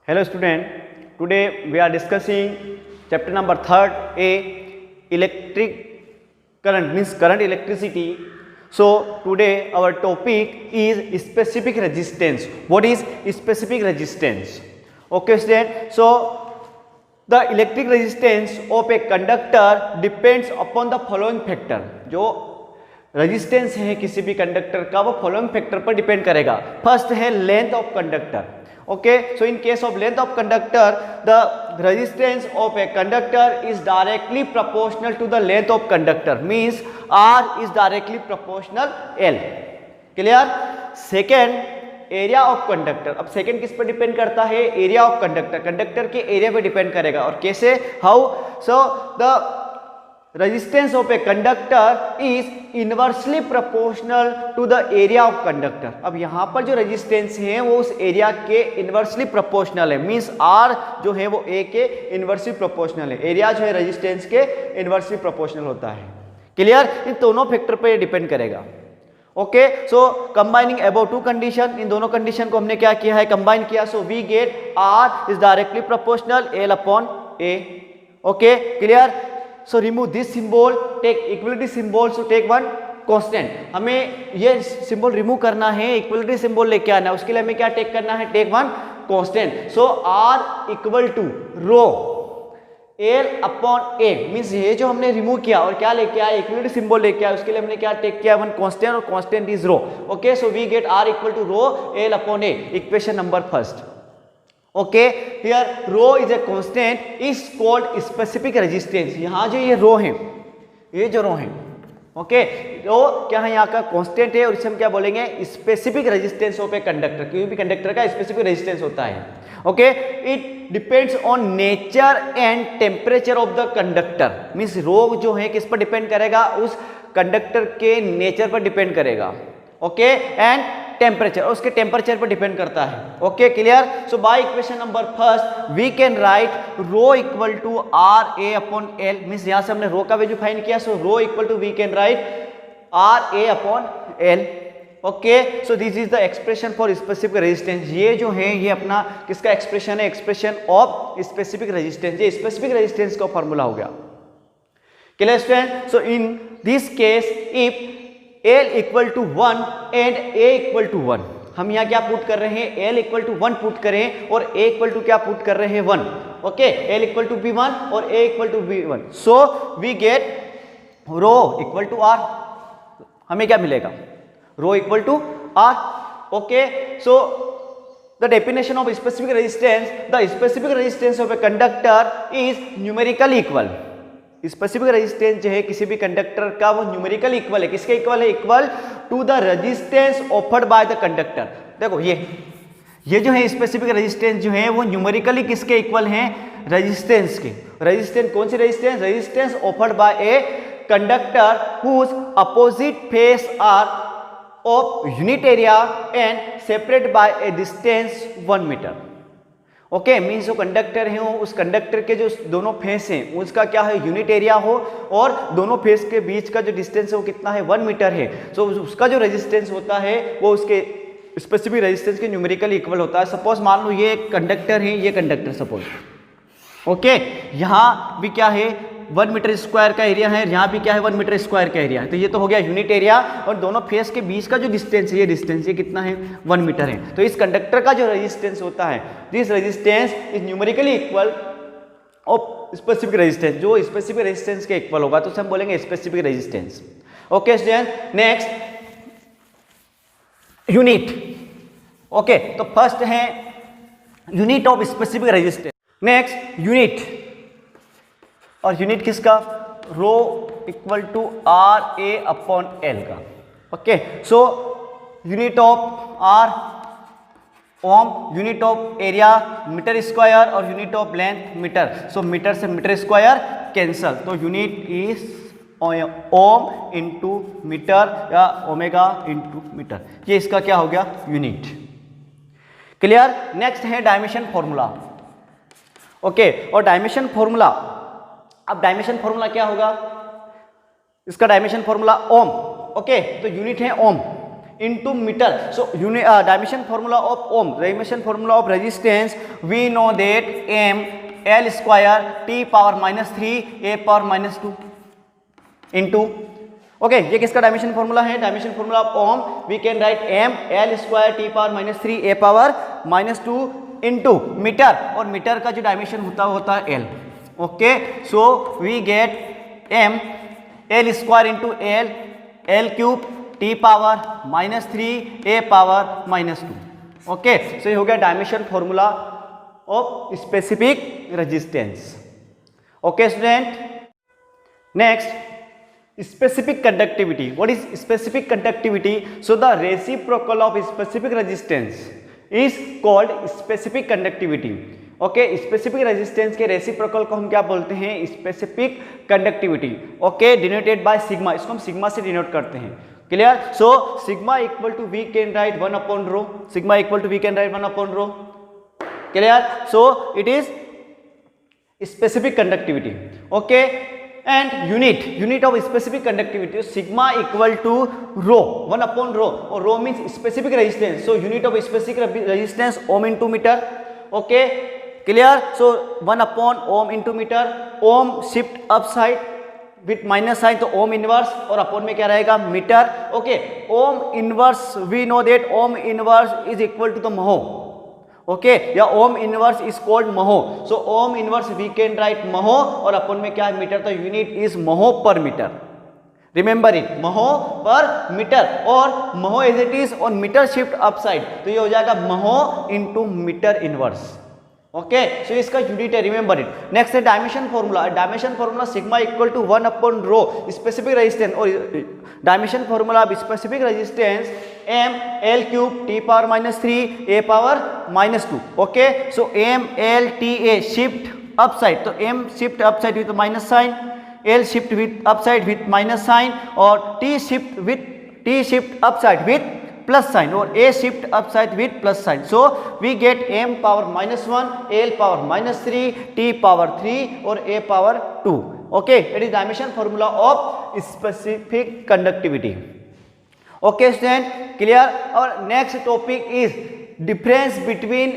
Hello student, today we are discussing chapter number 3rd A electric current means current electricity. So today our topic is specific resistance. What is specific resistance? Okay student, so the electric resistance of a conductor depends upon the following factor. जो resistance है किसी भी conductor का वो following factor पर depend करेगा. First है length of conductor. Okay, so in case of length of conductor, the resistance of a conductor is directly proportional to the length of conductor, means R is directly proportional L. Clear? Second, area of conductor. अब second किस पर depend करता है? Area of conductor. Conductor के area पे depend करेगा. और कैसे? How? So the resistance of a conductor is inversely proportional to the area of conductor. अब यहाँ पर जो रेजिस्टेंस है वो उस एरिया के इनवर्सली प्रोपोर्शनल है. मींस R जो है वो A के इनवर्सली प्रोपोर्शनल है. एरिया जो है रेजिस्टेंस के इनवर्सली प्रोपोर्शनल होता है. क्लियर? इन दोनों फैक्टर पर डिपेंड करेगा. Okay, so combining above two condition, इन दोनों कंडीशन को हमने क्या किया है? कंबाइन किया. So we get R is directly proportional L upon A. Okay, clear? So remove this symbol, take equality symbol, so take one constant. हमें ये सिंबल रिमूव करना है, इक्वलिटी सिंबल लेके आना है. उसके लिए हमें क्या टेक करना है? Take one constant. So R equal to rho L upon A. Means ये जो हमने रिमूव किया और क्या लेके आया? इक्वलिटी सिंबल लेके आया. उसके लिए हमने क्या टेक किया? वन कांस्टेंट, और constant is rho. Okay, so we get R equal to rho L upon A. Equation number first. Okay, here rho is a constant is called specific resistance. यहाँ जो ये रो है, ये जो रो है, ओके, रो क्या है? यहाँ का कांस्टेंट है और इसे हम क्या बोलेंगे? Specific resistance of a conductor. क्योंकि भी कंडक्टर का स्पेसिफिक रेजिस्टेंस होता है. Okay, it depends on nature and temperature of the conductor. Means rho जो है किस पर डिपेंड करेगा? उस कंडक्टर के नेचर पर डिपेंड करेगा. ओके, एंड टेम्परेचर, उसके टेम्परेचर पर डिपेंड करता है. Okay, clear? So by equation number first we can write rho equal to R A upon L. Means यहां से हमने रो का वैल्यू फाइंड किया. So rho equal to we can write R A upon L. Okay, so this is the expression for specific resistance. ये जो है ये अपना किसका एक्सप्रेशन है? Expression of specific resistance. ये स्पेसिफिक रेजिस्टेंस का फॉर्मूला हो गया. Clear student? So in this case if L equal to 1 and A equal to 1, हम यहाँ क्या पुट कर रहे हैं? L इक्वल टू 1 पुट करें और A इक्वल टू क्या पुट कर रहे हैं? 1. Okay, L equal to B1 और A equal to B1. So we get rho equal to R. हमें क्या मिलेगा? Rho equal to R. Okay, so the definition of specific resistance, the specific resistance of a conductor is numerically equal. Specific resistance जो है किसी भी conductor का वो numerical equal है. किसके इक्वल है? Equal to the resistance offered by the conductor. देखो ये जो है स्पेसिफिक रेजिस्टेंस जो है वो न्यूमेरिकली किसके इक्वल है? रेजिस्टेंस के. रेजिस्टेंस कौन सी resistance? Resistance offered by a conductor whose opposite face are of unit area and separate by a distance 1 metre. Okay, means जो कंडक्टर है उस कंडक्टर के जो दोनों फेस हैं उसका क्या है? यूनिट एरिया हो, और दोनों फेस के बीच का जो डिस्टेंस है वो कितना है? 1 मीटर है. सो उसका जो रेजिस्टेंस होता है वो उसके स्पेसिफिक रेजिस्टेंस के न्यूमेरिकली इक्वल होता है. सपोज मान लो ये एक कंडक्टर है, ये कंडक्टर सपोज. ओके, यहाँ भी क्या है? 1 मीटर स्क्वायर का एरिया है. यहाँ भी क्या है? 1 मीटर स्क्वायर का एरिया है. तो ये तो हो गया यूनिट एरिया, और दोनों फेस के बीच का जो डिस्टेंस है, ये डिस्टेंस ये कितना है? 1 मीटर है. तो इस कंडक्टर का जो रेजिस्टेंस होता है, this resistance is numerically equal of specific resistance. जो स्पेसिफिक रेजिस्टेंस के इक्वल होगा तो उसे हम बोलेंगे specific resistance. Okay student, next unit. Okay, तो फर्स्ट है unit of specific resistance. Next unit, और यूनिट किसका? Rho equal to R A upon L का. Okay, so unit of R ohm, unit of area metre square, और unit of length metre. So metre से metre square cancel, तो unit is ohm into metre या omega into metre. ये इसका क्या हो गया? यूनिट. क्लियर? नेक्स्ट है डायमेंशन फॉर्मूला. ओके, और डायमेंशन फॉर्मूला, अब डायमेंशन फॉर्मूला क्या होगा? इसका डायमेंशन फॉर्मूला ओम. ओके, तो यूनिट है ohm. into meter. So dimension formula of ohm, dimension formula of resistance, we know that m L square t power minus 3 a power minus 2 into, okay ये किसका dimension formula है? Dimension formula of ohm, we can write m L square T power minus 3 a power minus 2 into metre, और metre का जो dimension होता है L. Okay so we get m L square into L cube T power minus 3 a power minus 2. Okay so ये हो गया dimension formula of specific resistance. Okay student, next specific conductivity. What is specific conductivity? So the reciprocal of specific resistance is called specific conductivity. Okay, specific resistance के reciprocal को हम क्या बोलते हैं? specific conductivity. Okay, denoted by sigma. इसको हम sigma से denote करते हैं. Clear? So sigma equal to we can write 1 upon rho. Sigma equal to we can write 1 upon rho. Clear? So it is specific conductivity. Okay. And unit of specific conductivity, sigma equal to rho, 1 upon rho, or rho means specific resistance. So unit of specific resistance ohm into meter. Okay, clear? So 1 upon ohm into meter. Ohm shift upside with minus sign, तो ohm inverse, और upon में क्या रहेगा? Metre. Okay, ohm inverse we know that ohm inverse is equal to the mho. Okay, या ohm inverse is called mho. So ohm inverse we can write mho, और अपन में क्या है? मीटर. तो यूनिट इज महो पर मीटर. रिमेंबर इट, महो पर metre, और mho as it is on metre shift upside, तो ये हो जाएगा mho into metre inverse. Okay so इसका यूनिट है, रिमेंबर इट. नेक्स्ट है dimension formula. Dimension formula sigma equal to 1 upon rho specific resistance, और dimension formula of specific resistance m L cube T power minus 3 a power minus 2. Okay so m L T A shift upside, तो m shift upside with minus sign, L shift with upside with minus sign, और T shift upside with plus sign, और A shift upside with plus sign. So we get m power minus 1, L power minus 3, T power 3 और A power 2. Okay it is dimension formula of specific conductivity. Okay student, clear? और next topic is difference between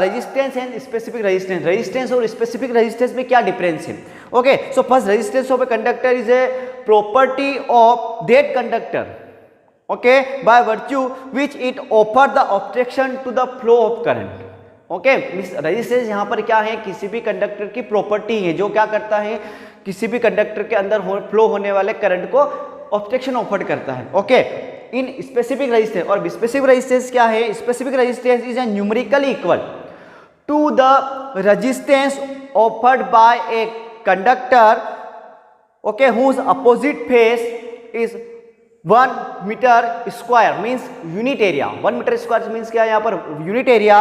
resistance and specific resistance. Resistance और specific resistance में क्या difference है? Okay so first, resistance of a conductor is a property of that conductor, okay, by virtue which it offer the obstruction to the flow of current. Okay resistance यहाँ पर क्या है? किसी भी conductor की प्रॉपर्टी है जो क्या करता है? किसी भी कंडक्टर के अंदर फ्लो होने वाले करंट को ऑब्स्ट्रक्शन ऑफर करता है. ओके इन स्पेसिफिक रेजिस्टेंस, और स्पेसिफिक रेजिस्टेंस क्या है? Specific resistance is numerically equal to the resistance offered by a conductor, okay, whose opposite face is 1 metre square, means unit area. 1 metre square means क्या है? यहाँ पर unit area,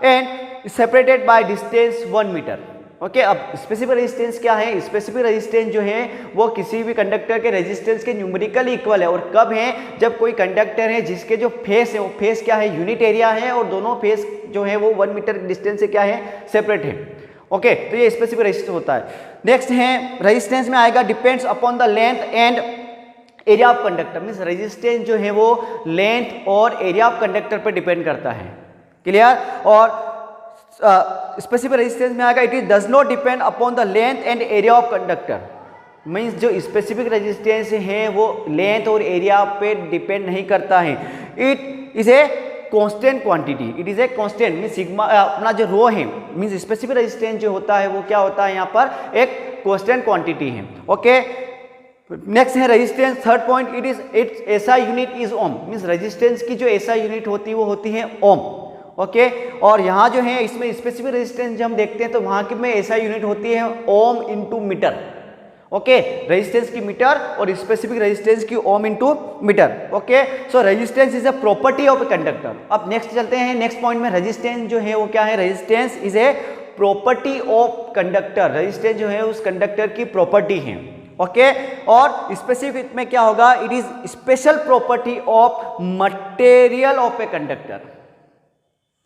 and separated by distance 1 metre. Okay अब specific resistance क्या है? Specific resistance जो है वो किसी भी कंडक्टर के रेजिस्टेंस के न्यूमेरिकली इक्वल है. और कब है? जब कोई कंडक्टर है जिसके जो फेस है वो फेस क्या है? यूनिट एरिया है, और दोनों फेस जो है वो 1 मीटर डिस्टेंस से क्या है? सेपरेट है. ओके तो ये स्पेसिफिक रेजिस्टेंस होता है. नेक्स्ट है रेजिस्टेंस में आएगा depends upon the length and area of conductor. Means resistance जो है वो लेंथ और एरिया ऑफ कंडक्टर पर डिपेंड करता है. क्लियर? और स्पेसिफिक रेजिस्टेंस में आएगा it is does not depend upon the length and area of conductor. Means जो स्पेसिफिक रेजिस्टेंस है वो लेंथ और एरिया पे डिपेंड नहीं करता है. It is a constant quantity. It is a constant means sigma अपना जो रो है, मीन्स स्पेसिफिक रेजिस्टेंस जो होता है वो क्या होता है? यहाँ पर एक कांस्टेंट क्वांटिटी है. ओके नेक्स्ट है resistance. Third point, it is its SI unit is ohm. Means resistance की जो एसआई यूनिट होती है वो होती है ओम. ओके और यहाँ जो है इसमें स्पेसिफिक रेजिस्टेंस जब हम देखते हैं तो वहाँ की में एसआई यूनिट होती है ohm into metre. Okay resistance की मीटर और स्पेसिफिक रेजिस्टेंस की ohm into metre. Okay so resistance is a property of a conductor. अब नेक्स्ट चलते हैं नेक्स्ट पॉइंट में. रेजिस्टेंस जो है वो क्या है? Resistance is a property of conductor. Resistance जो है उस कंडक्टर की प्रॉपर्टी है. ओके और स्पेसिफिक में क्या होगा? It is special property of material of a conductor.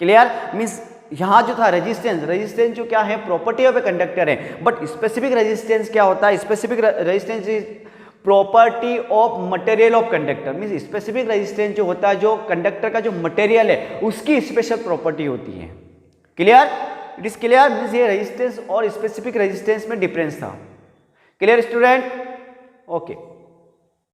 Clear? Means यहाँ जो था रेजिस्टेंस जो क्या है? प्रॉपर्टी ऑफ ए कंडक्टर है. बट स्पेसिफिक रेजिस्टेंस क्या होता है? Specific resistance is property of material of conductor, means specific resistance जो होता है, जो कंडक्टर का जो मटेरियल है उसकी स्पेशल प्रॉपर्टी होती है। Clear? It is clear? Means ये रेजिस्टेंस और स्पेसिफिक रेजिस्टेंस में डिफरेंस था। Clear student? ओके।